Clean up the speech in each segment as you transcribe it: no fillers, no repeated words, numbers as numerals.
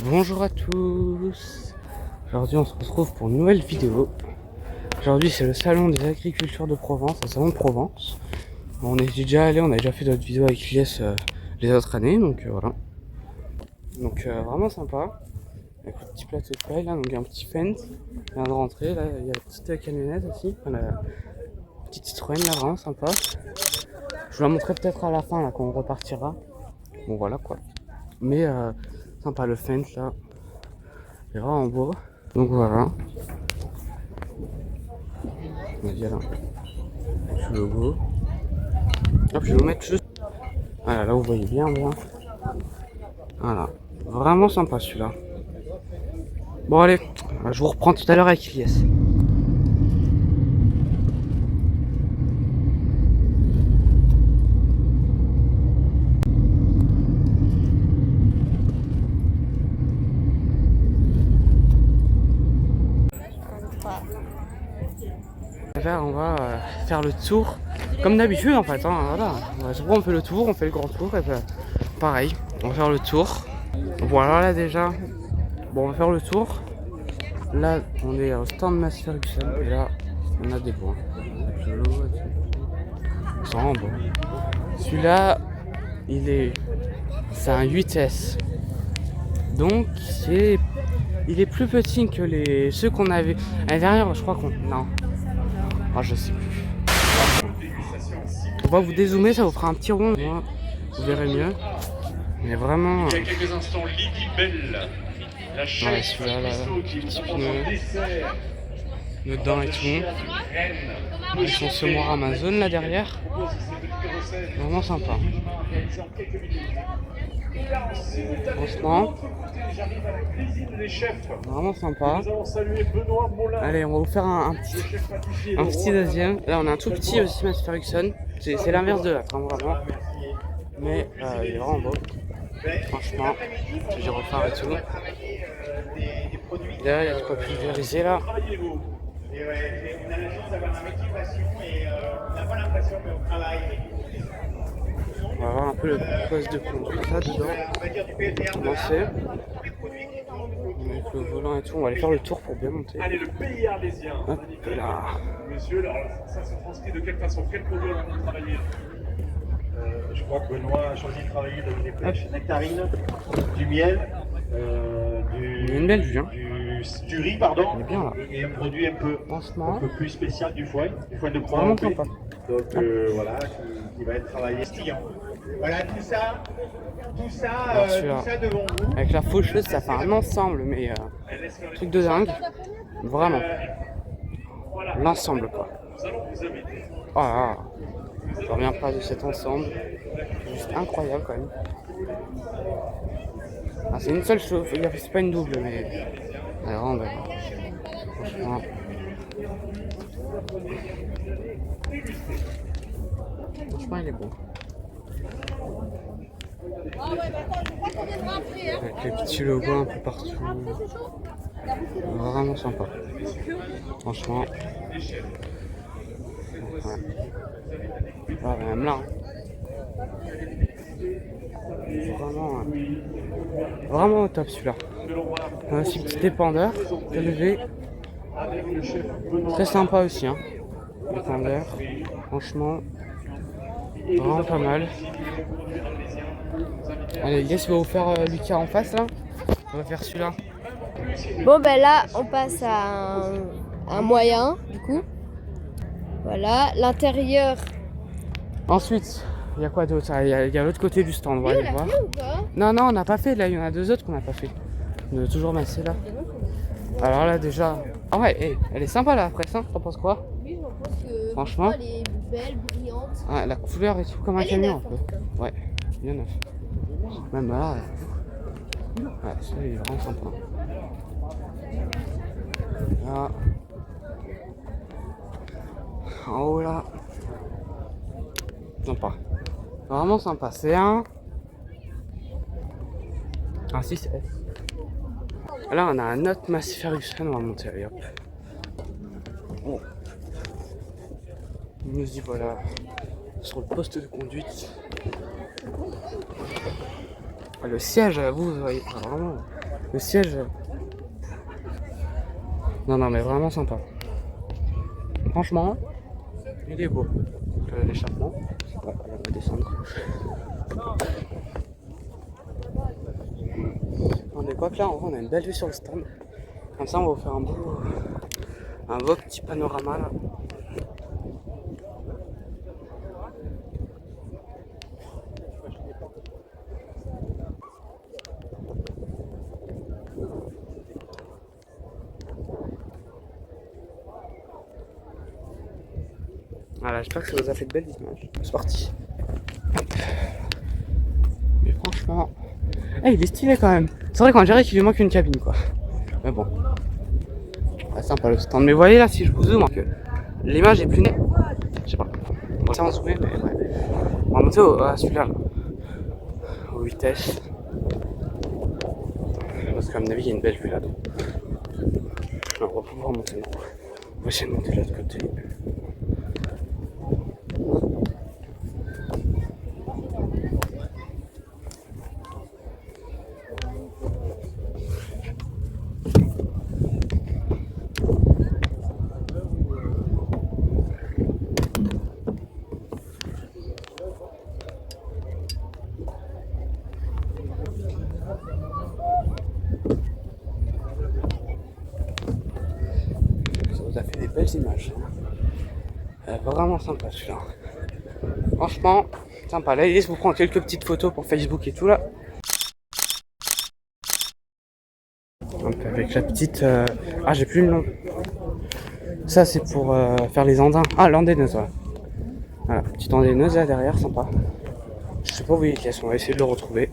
Bonjour à tous. Aujourd'hui on se retrouve pour une nouvelle vidéo. Aujourd'hui c'est le salon des agricultures de Provence, le salon de Provence. On est déjà allé, on a déjà fait d'autres vidéos avec Lies les autres années, donc voilà. Donc vraiment sympa. Avec le petit plateau de paille là, donc il y a un petit Fendt qui vient de rentrer, là il y a la petite camionnette aussi, enfin, la petite Citroën là, vraiment sympa. Je vous la montrerai peut-être à la fin là quand on repartira. Bon voilà quoi. Mais sympa le Fendt là. Il est vraiment beau. Donc voilà. On va dire là. Le logo. Hop, je vais vous mettre juste. Voilà, là vous voyez bien. Voilà. Vraiment sympa celui-là. Bon allez, je vous reprends tout à l'heure avec Ilyes. On va faire le tour comme d'habitude en fait. Hein, voilà. On fait le tour, on fait le grand tour et ben, pareil, on va faire le tour. Voilà là déjà. Bon, on va faire le tour. Là, on est au stand Massey Ferguson et là, on a des points. Bon. Celui-là, c'est un 8S. Donc, il est plus petit que ceux qu'on avait l'année dernière. Je crois qu'on non. Ah, je sais plus. On va vous dézoomer, ça vous fera un petit rond. Moi, vous verrez mieux. Mais vraiment. Il y a quelques instants, Lydie Bell, la chef petit pneu dedans et tout. Ils sont semoirs Amazon là derrière. Vraiment sympa. Franchement, vraiment sympa. Allez, on va vous faire un petit deuxième. Là, on a un tout petit aussi Massey Ferguson. C'est l'inverse de l'autre, hein, vraiment. Mais il est vraiment beau. Franchement, je vais refaire et tout. Là, il y a de quoi pulvériser là. On a la chance d'avoir un métier passion et on n'a pas l'impression qu'on travaille. On va voir un peu le poste de conduite là dedans. Commencer. Avec le volant et tout, on va aller faire le tour pour bien monter. Allez, le pays arlésien. Hop là. Monsieur, alors ça se transcrit de quelle façon? Quel produit on va travailler? Je crois que Benoît a choisi de travailler avec des pêches nectarines, du miel, Il y a une belle vue, hein. du riz, pardon, il est bien, là. Et un produit un peu plus spécial du foin de croix. Vraiment sympa. Donc voilà, qui va être travaillé. Voilà, tout ça devant vous. Avec la faucheuse, ça fait un ensemble, mais truc de dingue. Vraiment. L'ensemble, quoi. Oh là là. Je reviens pas de cet ensemble. C'est juste incroyable, quand même. Ah, c'est une seule chose. C'est pas une double, mais... Elle est vraiment belle. Franchement... Franchement, il est beau. Avec les petits logos un peu partout. Vraiment sympa. Franchement. Ouais. Ah, même là. Vraiment au top celui-là. Un aussi petit dépendeur élevé. Très sympa aussi. Hein. Dépendeur. Franchement. Vraiment pas mal. Allez, Lies va vous faire Lucas en face là. On va faire celui-là. Bon ben là on passe à un moyen du coup. Voilà, l'intérieur. Ensuite, il y a quoi d'autre? Il y a l'autre côté du stand, on va aller voir. Non, on n'a pas fait là, il y en a deux autres qu'on n'a pas fait. On a toujours Massey là. Alors là déjà. Ah ouais, elle est sympa là après ça, t'en penses quoi? Oui, je pense que franchement, elle est belle, brillante. Ah, la couleur et tout comme un camion un peu. Ouais, bien neuf. Même là. Ouais, ça il est vraiment sympa. Là. En haut là. Sympa. Vraiment sympa. C'est un 6S. Là on a un autre Massey Ferguson, on va monter, allez hop. Oh. Il nous dit voilà sur le poste de conduite. Le siège, vous voyez, vraiment, le siège. Non, non, mais vraiment sympa. Franchement, il est beau. L'échappement. Bon, on va descendre. On est quoi que là, en vrai, on a une belle vue sur le stand. Comme ça, on va vous faire un beau petit panorama là. Voilà, j'espère que ça vous a fait de belles images. C'est parti. Mais franchement, il est stylé quand même. C'est vrai qu'on dirait qu'il lui manque une cabine quoi. Mais bon, sympa le stand. Mais vous voyez là, si je vous zoome, que l'image est plus nette. Je sais pas. On va essayer en zoomer, mais ouais. On va monter à celui-là, là. Aux vitesses. Parce qu'à mon avis, il y a une belle vue là-dedans. Alors, on va pouvoir monter. On va essayer de monter de l'autre côté. Ça fait des belles images. Vraiment sympa celui-là. Franchement, sympa. Là, il laisse vous prendre quelques petites photos pour Facebook et tout là. Donc, avec la petite. Ah, j'ai plus le nom. Ça, c'est pour faire les andins. Ah, l'andaineuse, voilà. Voilà, petite andaineuse là derrière, sympa. Je sais pas où il est, on va essayer de le retrouver.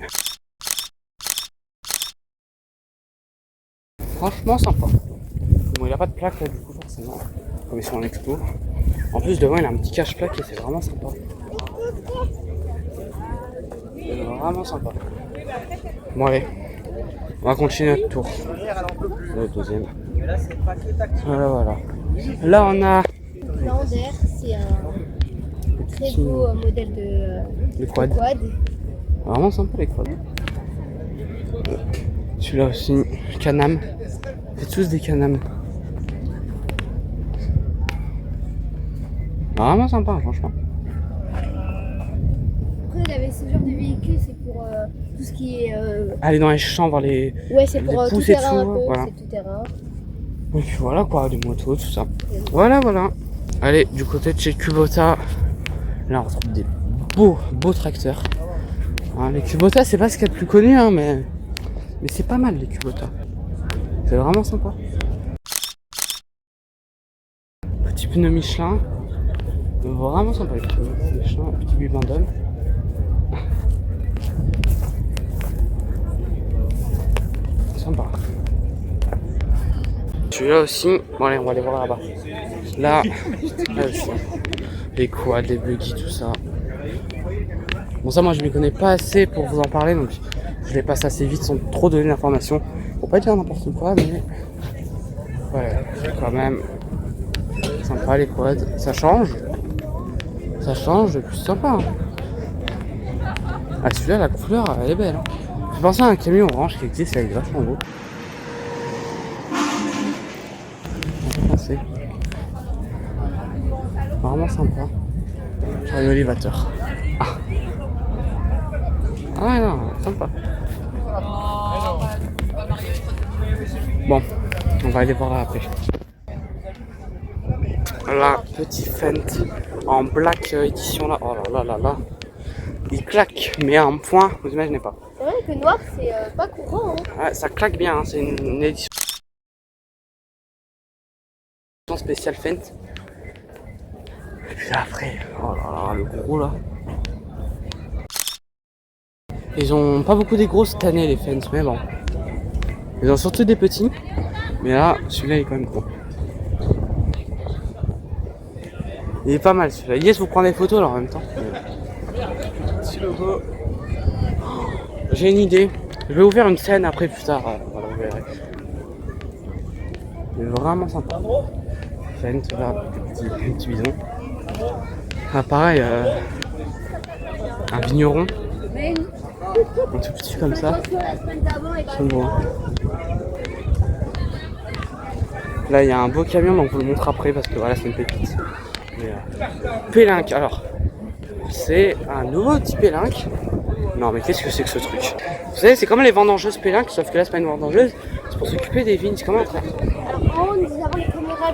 Franchement, sympa. Bon, il a pas de plaque là, du coup, forcément. Comme ils sont en expo. En plus, devant, il a un petit cache-plaque et c'est vraiment sympa. C'est vraiment sympa. Bon, allez. On va continuer notre tour. Le deuxième. Voilà, voilà. Là, on a. Lander, c'est un très beau modèle de quad. Vraiment sympa les quads. Celui-là aussi, Can-Am. C'est tous des Can-Am. Vraiment sympa, franchement. Après, il avait ce genre de véhicule, c'est pour tout ce qui est. Aller dans les champs, voir les. Ouais, c'est pour tout terrain un peu. Voilà. C'est tout terrain. Donc voilà quoi, des motos, tout ça. Voilà, voilà. Allez, du côté de chez Kubota, là on retrouve des beaux tracteurs. Hein, les Kubota, c'est pas ce qu'il y a de plus connu, hein, mais c'est pas mal les Kubota. C'est vraiment sympa. Petit pneu Michelin. Vraiment sympa les pneus Michelin, petit bibendum. Sympa. Celui-là aussi, bon allez on va aller voir là-bas. Là aussi, les quads, les buggy, tout ça. Bon ça moi je m'y connais pas assez pour vous en parler, donc je les passe assez vite sans trop donner d'informations. Faut pas dire n'importe quoi, mais ouais, quand même sympa les quads. Ça change, et puis sympa. Hein. Ah celui-là la couleur elle est belle. Hein. Je pensais à un camion orange qui existe, il est vachement beau. Vraiment sympa. Un élévateur. Ah ouais non, sympa. Bon, on va aller voir là après. Là, petit Fendt en black édition là. Oh là là là là. Il claque, mais à un point, vous imaginez pas. C'est vrai que noir, c'est pas courant. Hein. Ouais, ça claque bien, hein. C'est une édition spéciale Fendt. Et puis là, après, oh là là, le gros là. Ils ont pas beaucoup des gros cette année les Fendt, mais bon. Ils ont surtout des petits. Mais là, celui-là il est quand même gros. Il est pas mal celui-là. Yes, vous prenez des photos là en même temps. Petit logo. J'ai une idée. Je vais vous faire une scène après plus tard. Voilà, vous verrez. Il est vraiment sympa. Fendt, là, des petits bisons. Ah pareil, un vigneron. Un tout petit comme ça. C'est bon. Là, il y a un beau camion, mais on vous le montre après parce que voilà, c'est une pépite. Mais, Pélinque, alors, c'est un nouveau type Pélinque. Non, mais qu'est-ce que c'est que ce truc? Vous savez, c'est comme les vendangeuses Pélinque, sauf que là, c'est pas une vendangeuse, c'est pour s'occuper des vignes. C'est comme un tracteur. Alors, nous avons les caméras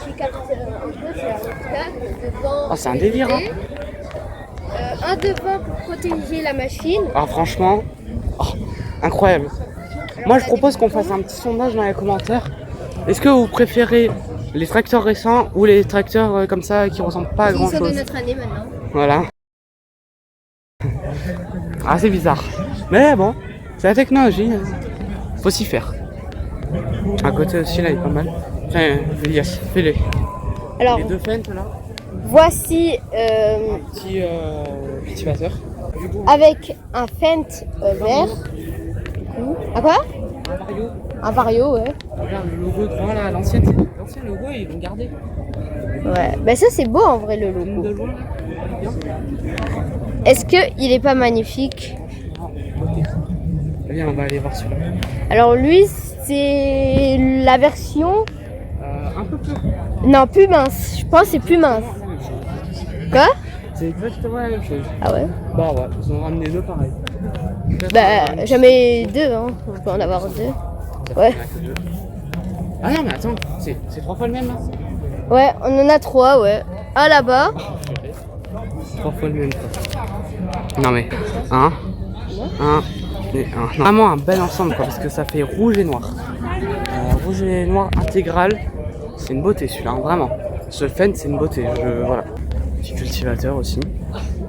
qui captent un peu, c'est un casque devant. Ah, c'est un délire, hein. Un devant pour protéger la machine. Ah, franchement, incroyable. Moi, je propose qu'on fasse un petit sondage dans les commentaires. Est-ce que vous préférez les tracteurs récents ou les tracteurs comme ça qui ressemblent pas à grand Ils sont de chose? notre année maintenant. Voilà. Ah, c'est bizarre. Mais bon, c'est la technologie. Faut s'y faire. À côté aussi, là, il est pas mal. Enfin, yes, fais-les. Alors, Les deux fentes là. voici Petit cultivateur. avec un fent vert. Ah quoi? Un vario. Un vario, ouais. Regarde le logo grand là, l'ancien logo, ils vont garder. Ouais, bah ça c'est beau en vrai le Comme de logo. loin, là. Est-ce qu'il est pas magnifique? Viens, on va aller voir celui-là. Alors lui c'est la version... Un peu plus. Non, plus mince. Je pense que c'est plus mince. Quoi? C'est exactement la même chose. Ah ouais? Bah ouais, ils ont ramené deux pareils. Bah jamais deux, hein. On peut en avoir deux. Ouais. Ah non mais attends, c'est 3 fois le même là. Ouais, on en a trois, ouais. Ah là-bas. 3 fois le même quoi. Non mais, un et un. Non, vraiment un bel ensemble quoi, parce que ça fait rouge et noir. Rouge et noir intégral, c'est une beauté celui-là, hein, vraiment. Ce Fendt c'est une beauté, voilà. Petit cultivateur aussi.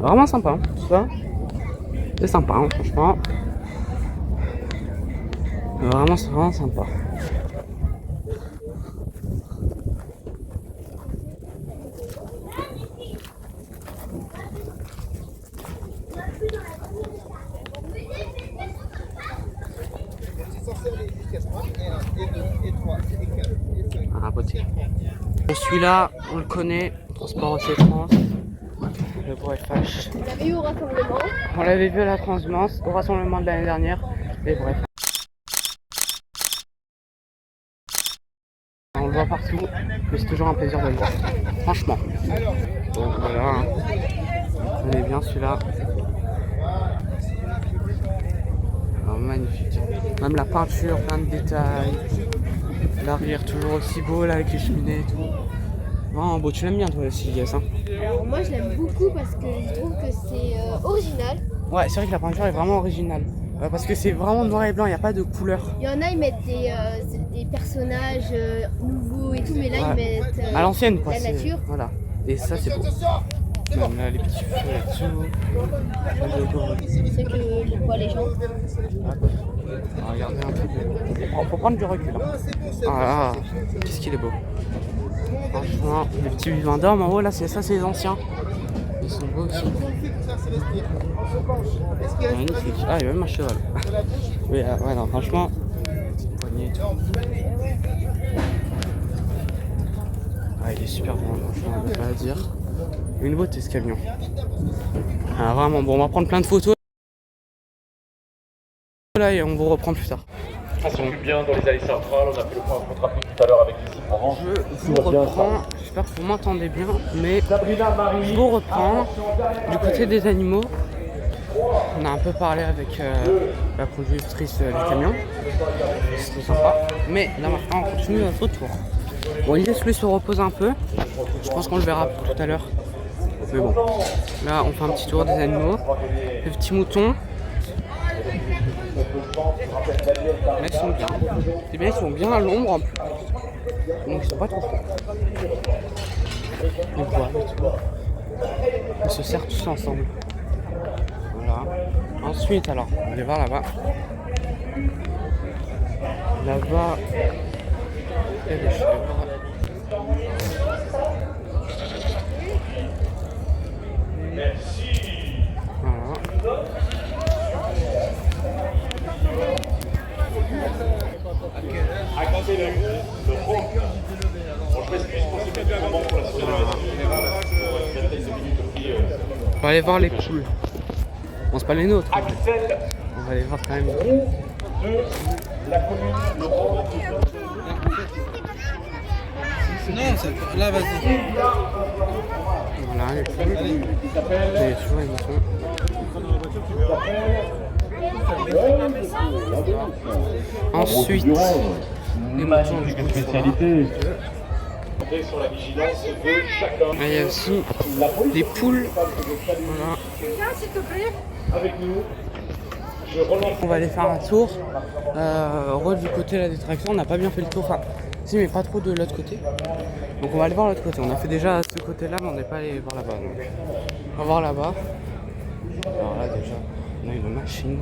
Vraiment sympa, hein, tout ça. C'est sympa, hein, franchement. Vraiment, c'est vraiment sympa. Ah, beauté. Celui-là, on le connaît, Transport Océan France, le gros FH. On l'avait eu au rassemblement. On l'avait vu à la transhumance, au rassemblement de l'année dernière, et bref. On le voit partout, mais c'est toujours un plaisir de le voir. Franchement. Donc voilà, hein. On est bien celui-là. Alors, magnifique. Même la peinture, plein de détails. L'arrière toujours aussi beau là avec les cheminées et tout. Oh, beau, tu l'aimes bien toi aussi, Yes, hein. Alors moi je l'aime beaucoup parce que je trouve que c'est original. Ouais, c'est vrai que la peinture est vraiment originale. Parce que c'est vraiment noir et blanc, il n'y a pas de couleur. Il y en a, ils mettent des personnages nouveaux et tout, mais là Ouais. ils mettent À l'ancienne quoi. la c'est- nature. Voilà. Et ça c'est beau. Même là les petits feux là-dessous. C'est que le voient les gens. On va regarder un peu. Faut prendre du recul. Hein. Ah là, qu'est-ce qu'il est beau. Franchement, les petits vivants d'hommes en haut là, c'est ça, c'est les anciens. Ils sont beaux aussi. Magnifique. Ah, il y a même un cheval. Mais ouais, non, franchement, poignée et tout. Ah, il est super bon, franchement, on peut pas à dire. Une beauté ce camion. Ah, vraiment, bon, on va prendre plein de photos. Là, et on vous reprend plus tard. On s'occupe bien dans les allées centrales, on a fait le point trafic tout à l'heure avec les Provence. Je vous reprends, j'espère que vous m'entendez bien, mais je vous reprends du côté des animaux. On a un peu parlé avec la conductrice du camion, c'était sympa, mais là maintenant on continue notre tour. Bon, il laisse lui se reposer un peu, je pense qu'on le verra tout à l'heure. Mais bon, là on fait un petit tour des animaux, les petits moutons. Là, ils sont bien. C'est bien, ils sont bien à l'ombre en plus. Donc ils sont pas trop chauds. Les bois et tout. Ils se serrent tous ensemble. Voilà. Ensuite, alors, on va aller voir là-bas. Là-bas, il y a des chèvres. Voilà. On va aller voir les poules. Bon, c'est pas les nôtres. On va aller voir quand même. De la commune de Non, là, vas-y. Voilà, les poules. Et toujours les moutons. Ensuite, les moutons du coup, spécialité. Sur la vigilance de chacun. il y a aussi des poules. Voilà. Avec nous. Je relance. On va aller faire un tour. Du côté là, des tracteurs, on n'a pas bien fait le tour. Enfin, si, mais pas trop de l'autre côté. Donc on va aller voir l'autre côté. On a fait déjà ce côté-là, mais on n'est pas allé voir là-bas. Donc on va voir là-bas. Alors là déjà, on a une machine.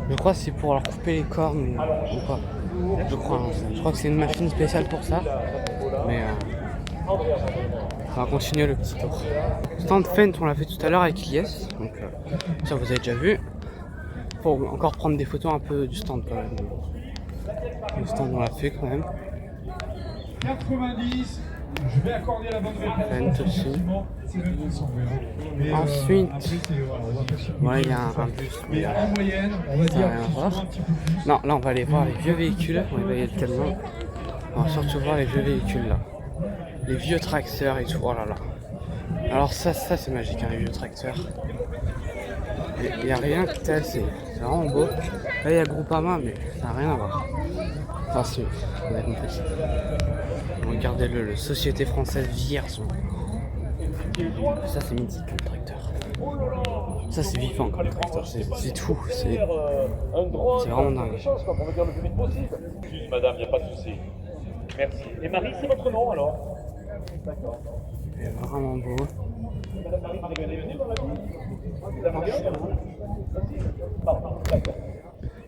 Je crois que c'est pour leur couper les cornes ou pas. Je crois. Je crois que c'est une machine spéciale pour ça. Mais on va continuer le petit tour. Stand Fent, on l'a fait tout à l'heure avec Ilyes. Donc ça vous avez déjà vu. Faut encore prendre des photos un peu du stand quand même. Le stand on l'a fait quand même. 90, je vais accorder la bonne réponse. Fent aussi. C'est même ensemble. Ensuite, voilà, il y a un bus. Mais en moyenne, on va Ça dire n'a rien à voir. un petit peu plus. Non, là on va aller voir les vieux véhicules. On va aller le camion. On va surtout voir les vieux véhicules là. Les vieux tracteurs et tout. Oh là là. Alors ça c'est magique, hein, les vieux tracteurs. Il n'y a rien que tel, c'est vraiment beau. Là il y a Groupama, mais ça n'a rien à voir. Enfin si, vous avez compris. Regardez-le, le Société Française Vierson. Ça c'est mythique le tracteur. Ça c'est vivant comme le tracteur, c'est tout. C'est vraiment dingue. Excuse madame, il n'y a pas de souci. Merci. Et Marie, c'est votre nom alors? D'accord. Il est vraiment beau.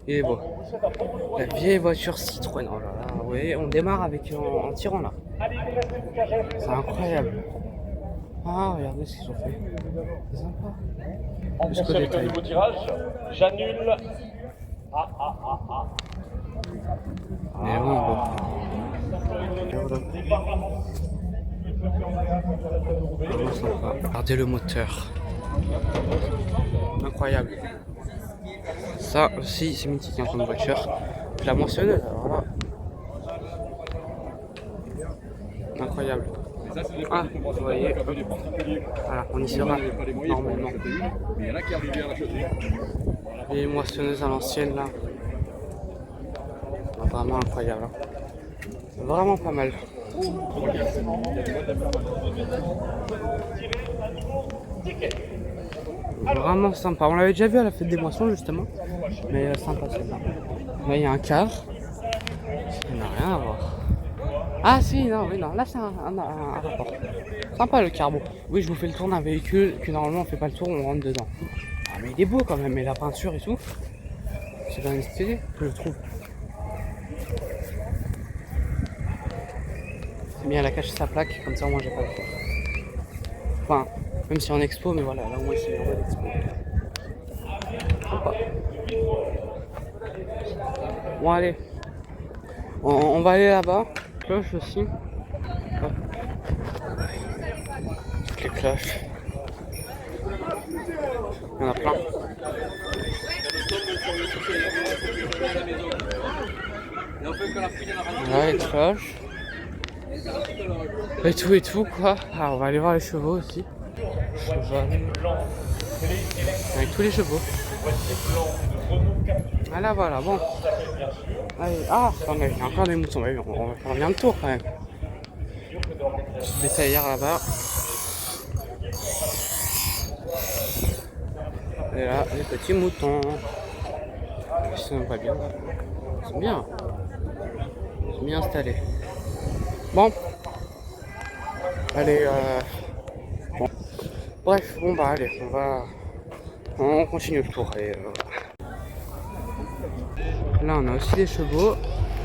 Il est beau. La vieille voiture Citroën. Oh là là, ouais, on démarre avec en tirant là. C'est incroyable. Ah, regardez ce qu'ils ont fait. C'est sympa. En Jusqu'au fonction avec un détail. nouveau tirage, j'annule. Il est vraiment beau. Vraiment sympa. Regardez le moteur. Incroyable. Ça aussi, c'est mythique hein, comme voiture. Je la mentionne, alors là. Incroyable. Ah, vous voyez, hop. Voilà, on y sera normalement. Les moissonneuses à l'ancienne là. Vraiment incroyable. Hein. Vraiment pas mal. Vraiment sympa. On l'avait déjà vu à la fête des moissons justement. Mais sympa celle-là. Là il y a un car. Ça n'a rien à voir. Ah si, non, oui, non, là c'est un rapport. Sympa le carbo. Oui, je vous fais le tour d'un véhicule que normalement on fait pas le tour, on rentre dedans. Ah mais il est beau quand même, et la peinture et tout. C'est quand même stylé, je trouve. C'est bien, elle a caché sa plaque, comme ça au moins j'ai pas le tour. Enfin, même si en expo, mais voilà, là au moins c'est en mode expo. Sympa. Bon allez, on va aller là-bas. Cloche aussi. Hop. Toutes les cloches. Il y en a plein. Là les cloches. Et tout quoi. Alors on va aller voir les chevaux aussi. Cheval. Avec tous les chevaux. Ah là voilà, bon. Allez, ah, attendez, il y a encore des moutons. On va faire bien le tour quand même. Petite bétaillère là-bas. Et là, les petits moutons. Ils sont pas bien. Ils sont bien. Ils sont bien installés. Bon. Allez, bon. Bref, bon bah allez, on continue le tour. Et, là on a aussi des chevaux,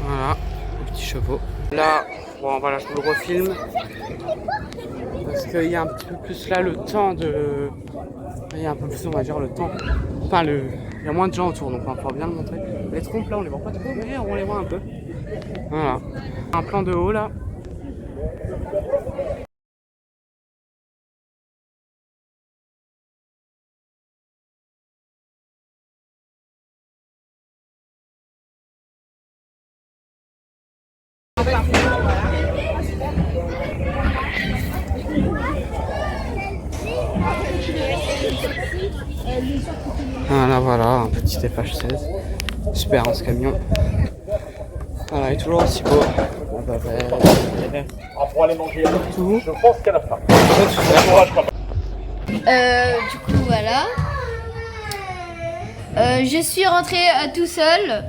voilà, des petits chevaux. Là, bon voilà, je vous le refilme. Parce qu'il y a un petit peu plus là le temps de... Il y a un peu plus on va dire le temps. Enfin il y a moins de gens autour donc on va pouvoir bien le montrer. Les trompes là on les voit pas trop mais on les voit un peu. Voilà. Un plan de haut là. Voilà, un petit FH16. Super, hein, ce camion. Voilà, il est toujours aussi beau. Pour aller manger, Tout. je pense qu'à la fin. Du coup, voilà. Je suis rentrée tout seul.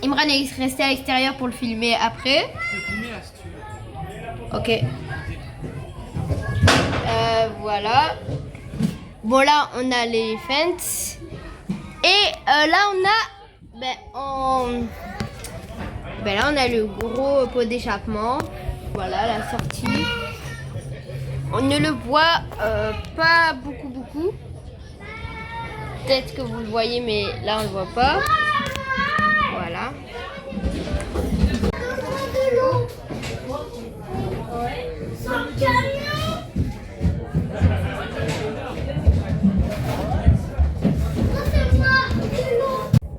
Imran est resté à l'extérieur pour le filmer après. Ok. Voilà. Bon, là, on a les fentes. Et là, on a... là, on a le gros pot d'échappement. Voilà, la sortie. On ne le voit pas beaucoup. Peut-être que vous le voyez, mais là, on le voit pas. Voilà.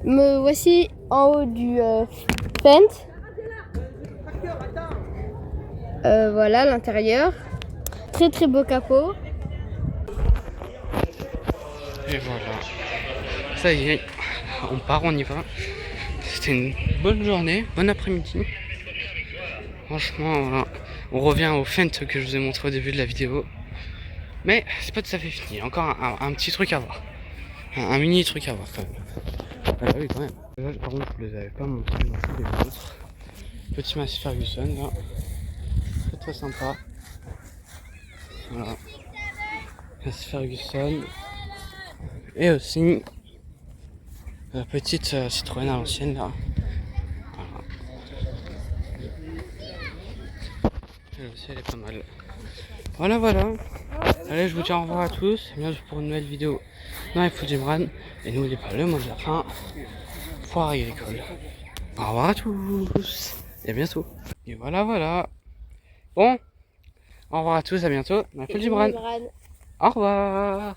Me voici en haut du fente. Voilà l'intérieur. Très beau capot. Et voilà. Ça y est, on part, on y va. C'était une bonne journée, bon après-midi. Franchement, voilà. On revient au Fent que je vous ai montré au début de la vidéo. Mais c'est pas tout à fait fini. Encore un petit truc à voir. Un mini truc à voir quand même. Ah oui, quand même. Là, par contre, je vous les avais pas montrés non plus les autres. Petit Massey Ferguson là. Très sympa. Voilà. Massey Ferguson. Et aussi la petite Citroën à l'ancienne là. Voilà. Elle aussi elle est pas mal. Voilà. Allez, je vous dis au revoir à tous. Bienvenue pour une nouvelle vidéo dans les Fous d'Imran. Et n'oubliez pas le mot de la fin. Foire agricole. Au revoir à tous. Et à bientôt. Et voilà. Bon. Au revoir à tous, à bientôt. Dans les Fous d'Imran. Au revoir.